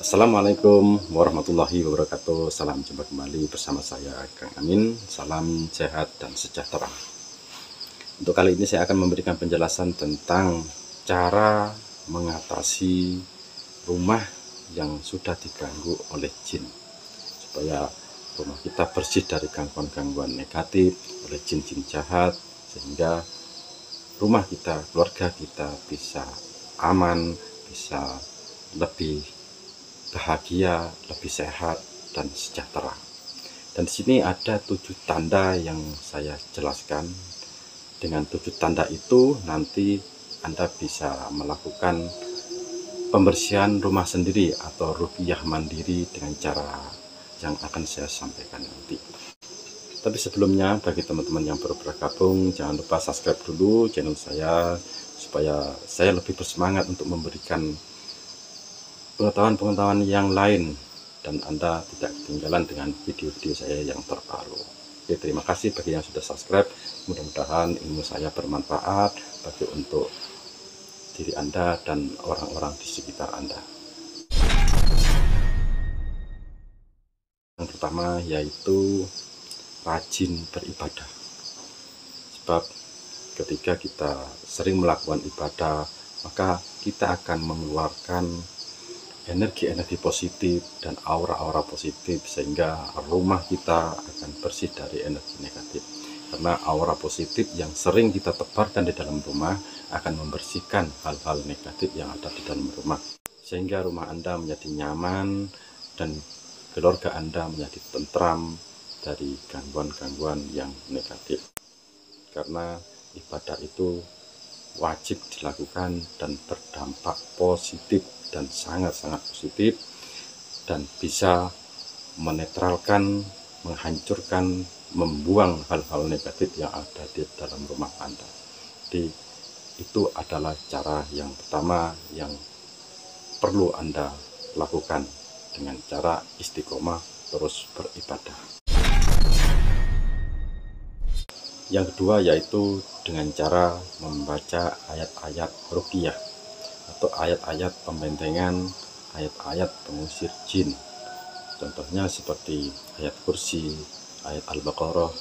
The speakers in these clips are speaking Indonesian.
Assalamualaikum warahmatullahi wabarakatuh. Salam jumpa kembali bersama saya Kang Amin. Salam sehat dan sejahtera. Untuk kali ini saya akan memberikan penjelasan tentang cara mengatasi rumah yang sudah diganggu oleh jin, supaya rumah kita bersih dari gangguan-gangguan negatif oleh jin-jin jahat, sehingga rumah kita, keluarga kita bisa aman, bisa lebih bahagia, lebih sehat dan sejahtera. Dan di sini ada 7 tanda yang saya jelaskan. Dengan 7 tanda itu nanti Anda bisa melakukan pembersihan rumah sendiri atau ruqyah mandiri dengan cara yang akan saya sampaikan nanti. Tapi sebelumnya, bagi teman-teman yang baru bergabung, jangan lupa subscribe dulu channel saya supaya saya lebih bersemangat untuk memberikan pengetahuan-pengetahuan yang lain dan Anda tidak ketinggalan dengan video-video saya yang terbaru. Oke, terima kasih bagi yang sudah subscribe. Mudah-mudahan ilmu saya bermanfaat bagi untuk diri Anda dan orang-orang di sekitar Anda. Yang pertama yaitu rajin beribadah. Sebab ketika kita sering melakukan ibadah, maka kita akan mengeluarkan energi-energi positif dan aura-aura positif, sehingga rumah kita akan bersih dari energi negatif. Karena aura positif yang sering kita tebarkan di dalam rumah akan membersihkan hal-hal negatif yang ada di dalam rumah, sehingga rumah Anda menjadi nyaman dan keluarga Anda menjadi tentram dari gangguan-gangguan yang negatif. Karena ibadah itu wajib dilakukan dan berdampak positif dan sangat-sangat positif, dan bisa menetralkan, menghancurkan, membuang hal-hal negatif yang ada di dalam rumah Anda. Jadi itu adalah cara yang pertama yang perlu Anda lakukan, dengan cara istiqomah terus beribadah. Yang kedua yaitu dengan cara membaca ayat-ayat ruqyah atau ayat-ayat pembentengan, ayat-ayat pengusir jin. Contohnya seperti ayat kursi, ayat Al-Baqarah,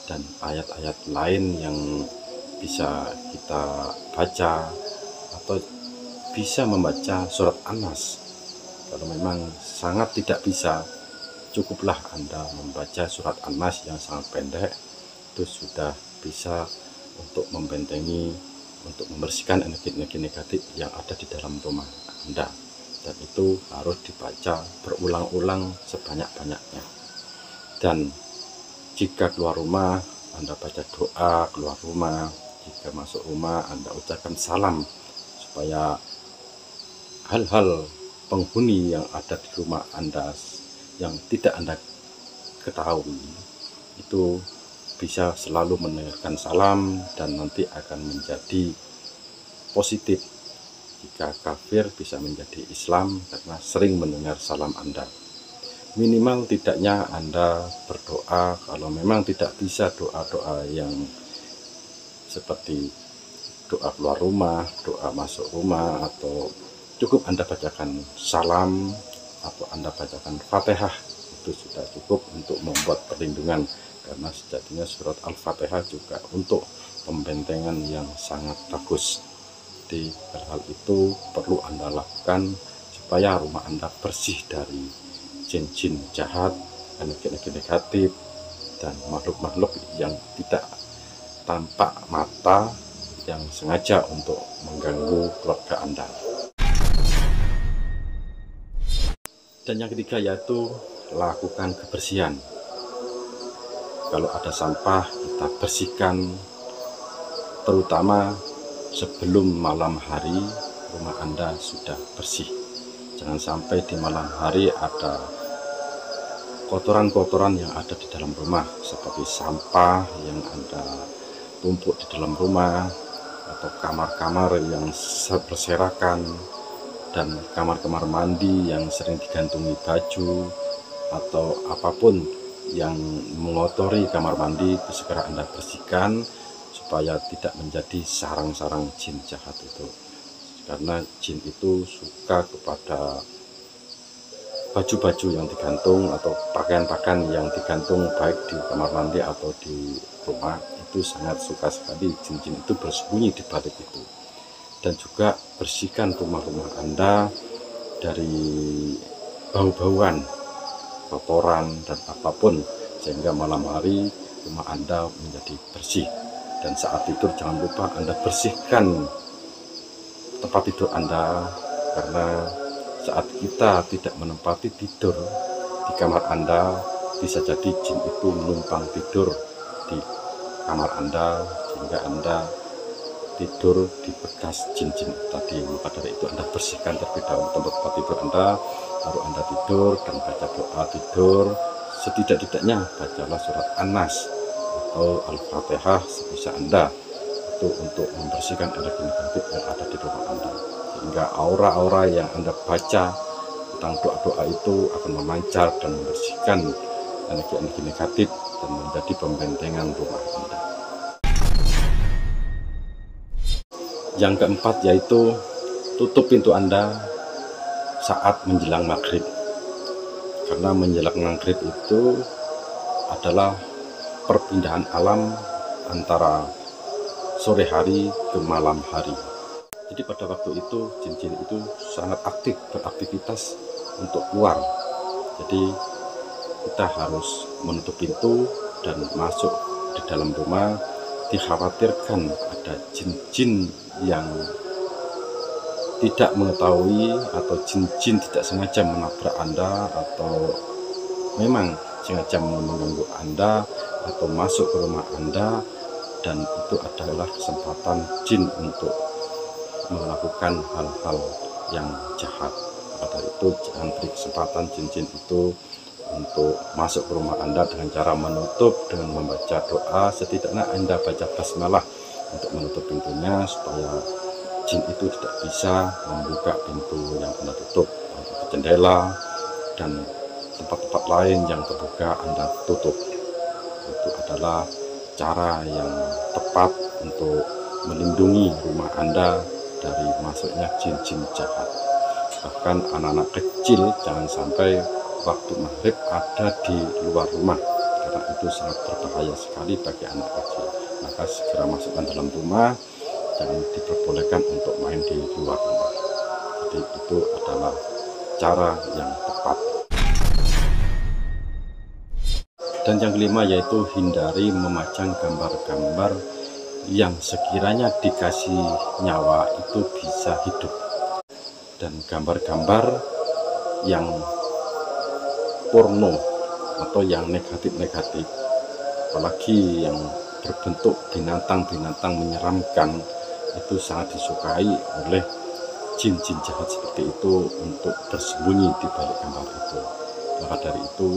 dan ayat-ayat lain yang bisa kita baca, atau bisa membaca surat An-Nas. Kalau memang sangat tidak bisa, cukuplah Anda membaca surat An-Nas yang sangat pendek. Itu sudah bisa untuk membentengi, untuk membersihkan energi-energi negatif yang ada di dalam rumah Anda. Dan itu harus dibaca berulang-ulang sebanyak-banyaknya. Dan jika keluar rumah, Anda baca doa keluar rumah. Jika masuk rumah, Anda ucapkan salam, supaya hal-hal penghuni yang ada di rumah Anda yang tidak Anda ketahui itu bisa selalu mendengarkan salam, dan nanti akan menjadi positif. Jika kafir bisa menjadi Islam karena sering mendengar salam Anda. Minimal tidaknya Anda berdoa, kalau memang tidak bisa doa-doa yang seperti doa keluar rumah, doa masuk rumah, atau cukup Anda bacakan salam atau Anda bacakan Fatihah, itu sudah cukup untuk membuat perlindungan. Karena sejatinya surat Al-Fatihah juga untuk pembentengan yang sangat bagus. Jadi hal-hal itu perlu Anda lakukan supaya rumah Anda bersih dari jin-jin jahat, energi-energi negatif, dan makhluk-makhluk yang tidak tampak mata yang sengaja untuk mengganggu keluarga Anda. Dan yang ketiga yaitu lakukan kebersihan. Kalau ada sampah, kita bersihkan, terutama sebelum malam hari rumah Anda sudah bersih. Jangan sampai di malam hari ada kotoran-kotoran yang ada di dalam rumah, seperti sampah yang Anda tumpuk di dalam rumah, atau kamar-kamar yang berserakan, dan kamar-kamar mandi yang sering digantungi baju, atau apapun yang mengotori kamar mandi, itu segera Anda bersihkan supaya tidak menjadi sarang-sarang jin jahat itu. Karena jin itu suka kepada baju-baju yang digantung atau pakaian-pakaian yang digantung baik di kamar mandi atau di rumah, itu sangat suka sekali jin-jin itu bersembunyi di balik itu. Dan juga bersihkan rumah-rumah Anda dari bau-bauan, kotoran dan apapun, sehingga malam hari rumah Anda menjadi bersih. Dan saat tidur jangan lupa Anda bersihkan tempat tidur Anda, karena saat kita tidak menempati tidur di kamar Anda, bisa jadi jin itu menumpang tidur di kamar Anda sehingga Anda tidur di bekas jin-jin tadi. Maka dari itu Anda bersihkan terlebih dahulu tempat tidur Anda, baru Anda tidur dan baca doa tidur. Setidak-tidaknya bacalah surat An-Nas atau Al-Fatihah sebisa Anda, itu untuk membersihkan energi negatif yang ada di rumah Anda, sehingga aura-aura yang Anda baca tentang doa-doa itu akan memancar dan membersihkan energi-energi negatif dan menjadi pembentengan rumah Anda. Yang keempat yaitu tutup pintu Anda saat menjelang maghrib, karena menjelang maghrib itu adalah perpindahan alam antara sore hari ke malam hari. Jadi pada waktu itu jin-jin itu sangat aktif beraktivitas untuk keluar. Jadi kita harus menutup pintu dan masuk di dalam rumah. Dikhawatirkan ada jin-jin yang tidak mengetahui atau jin-jin tidak sengaja menabrak Anda, atau memang sengaja mengganggu Anda atau masuk ke rumah Anda, dan itu adalah kesempatan jin untuk melakukan hal-hal yang jahat. Pada itu jangan beri kesempatan jin-jin itu untuk masuk ke rumah Anda dengan cara menutup dengan membaca doa. Setidaknya Anda baca basmalah untuk menutup pintunya, supaya jin itu tidak bisa membuka pintu yang Anda tutup, atau jendela dan tempat-tempat lain yang terbuka Anda tutup. Itu adalah cara yang tepat untuk melindungi rumah Anda dari masuknya jin-jin jahat. Bahkan anak-anak kecil jangan sampai waktu maghrib ada di luar rumah, karena itu sangat berbahaya sekali bagi anak kecil. Maka segera masukkan dalam rumah, jangan diperbolehkan untuk main di luar rumah. Jadi itu adalah cara yang tepat. Dan yang kelima yaitu hindari memajang gambar-gambar yang sekiranya dikasih nyawa itu bisa hidup. Dan gambar-gambar yang porno atau yang negatif-negatif, apalagi yang berbentuk binatang-binatang menyeramkan, itu sangat disukai oleh jin-jin jahat seperti itu untuk bersembunyi di balik gambar itu. Maka dari itu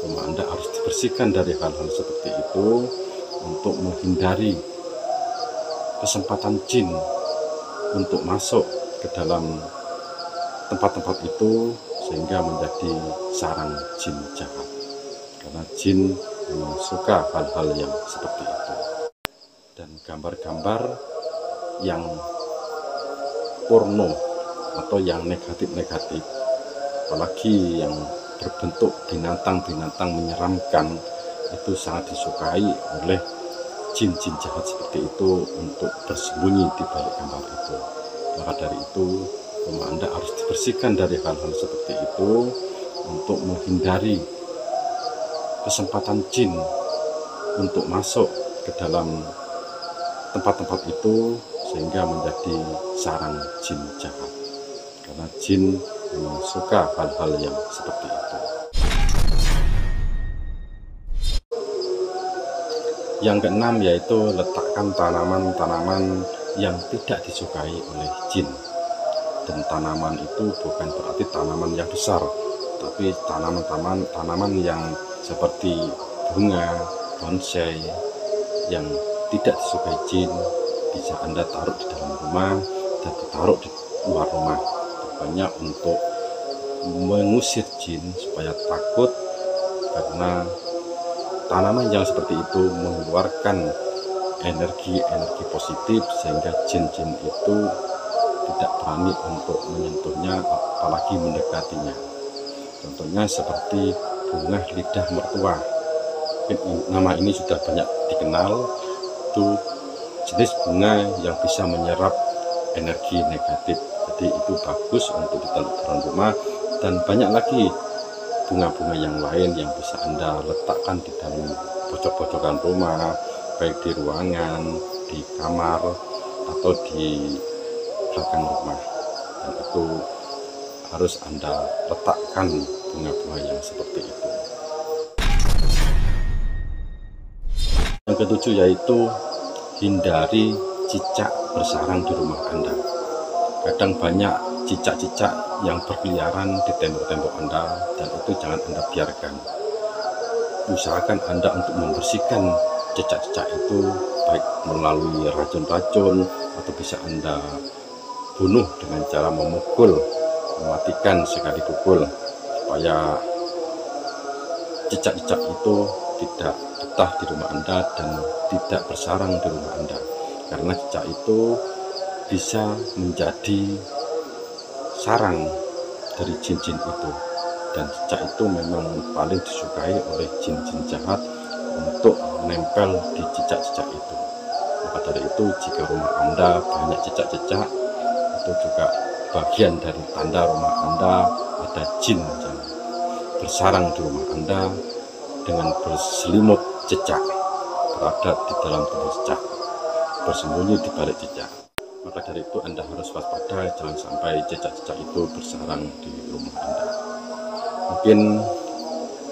rumah Anda harus dibersihkan dari hal-hal seperti itu untuk menghindari kesempatan jin untuk masuk ke dalam tempat-tempat itu, sehingga menjadi sarang jin jahat. Karena jin memang suka hal-hal yang seperti itu. Dan gambar-gambar yang porno atau yang negatif-negatif, apalagi yang berbentuk binatang-binatang menyeramkan, itu sangat disukai oleh jin-jin jahat seperti itu untuk bersembunyi di balik gambar itu. Maka dari itu rumah Anda harus dibersihkan dari hal-hal seperti itu untuk menghindari kesempatan jin untuk masuk ke dalam tempat-tempat itu, sehingga menjadi sarang jin jahat. Karena jin memang suka hal-hal yang seperti itu. Yang keenam yaitu letakkan tanaman-tanaman yang tidak disukai oleh jin. Dan tanaman itu bukan berarti tanaman yang besar, tapi tanaman yang seperti bunga, bonsai yang tidak disukai jin bisa Anda taruh di dalam rumah dan ditaruh di luar rumah. Tujuannya untuk mengusir jin supaya takut, karena tanaman yang seperti itu mengeluarkan energi-energi positif, sehingga jin-jin itu tidak berani untuk menyentuhnya apalagi mendekatinya. Contohnya seperti bunga lidah mertua. Nama ini sudah banyak dikenal, itu jenis bunga yang bisa menyerap energi negatif. Jadi itu bagus untuk ditaruh di dalam rumah, dan banyak lagi bunga-bunga yang lain yang bisa Anda letakkan di dalam pojok-pojokan rumah, baik di ruangan, di kamar, atau di belakang rumah. Dan itu harus Anda letakkan bunga-bunga yang seperti itu. Yang ketujuh yaitu hindari cicak bersarang di rumah Anda. Kadang banyak cicak-cicak yang berkeliaran di tembok-tembok Anda, dan itu jangan Anda biarkan. Usahakan Anda untuk membersihkan cicak-cicak itu, baik melalui racun-racun atau bisa Anda bunuh dengan cara memukul, mematikan sekali pukul, supaya cicak-cicak itu tidak betah di rumah Anda dan tidak bersarang di rumah Anda. Karena cicak itu bisa menjadi sarang dari jin-jin itu, dan cicak itu memang paling disukai oleh jin-jin jahat untuk menempel di cicak-cicak itu. Maka dari itu, jika rumah Anda banyak cicak-cicak, itu juga bagian dari tanda rumah Anda ada jin yang bersarang di rumah Anda dengan berselimut cicak, berada di dalam tubuh cicak, bersembunyi di balik cicak. Maka dari itu Anda harus waspada, jangan sampai cicak-cicak itu bersarang di rumah Anda. Mungkin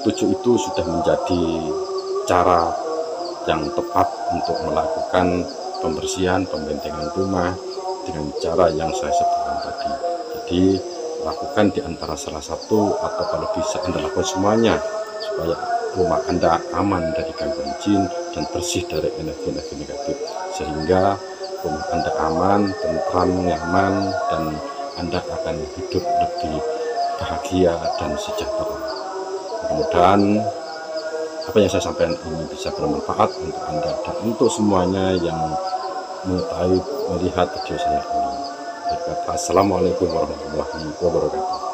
7 itu sudah menjadi cara yang tepat untuk melakukan pembersihan, pembentengan rumah dengan cara yang saya sebutkan tadi. Jadi lakukan di antara salah satu, atau kalau bisa Anda lakukan semuanya, supaya rumah Anda aman dari gangguan jin dan bersih dari energi-energi negatif, sehingga rumah Anda aman, tentram, nyaman, dan Anda akan hidup lebih bahagia dan sejahtera. Mudah-mudahan apa yang saya sampaikan ini bisa bermanfaat untuk Anda dan untuk semuanya yang mengetahui melihat video saya ini. Assalamualaikum warahmatullahi wabarakatuh.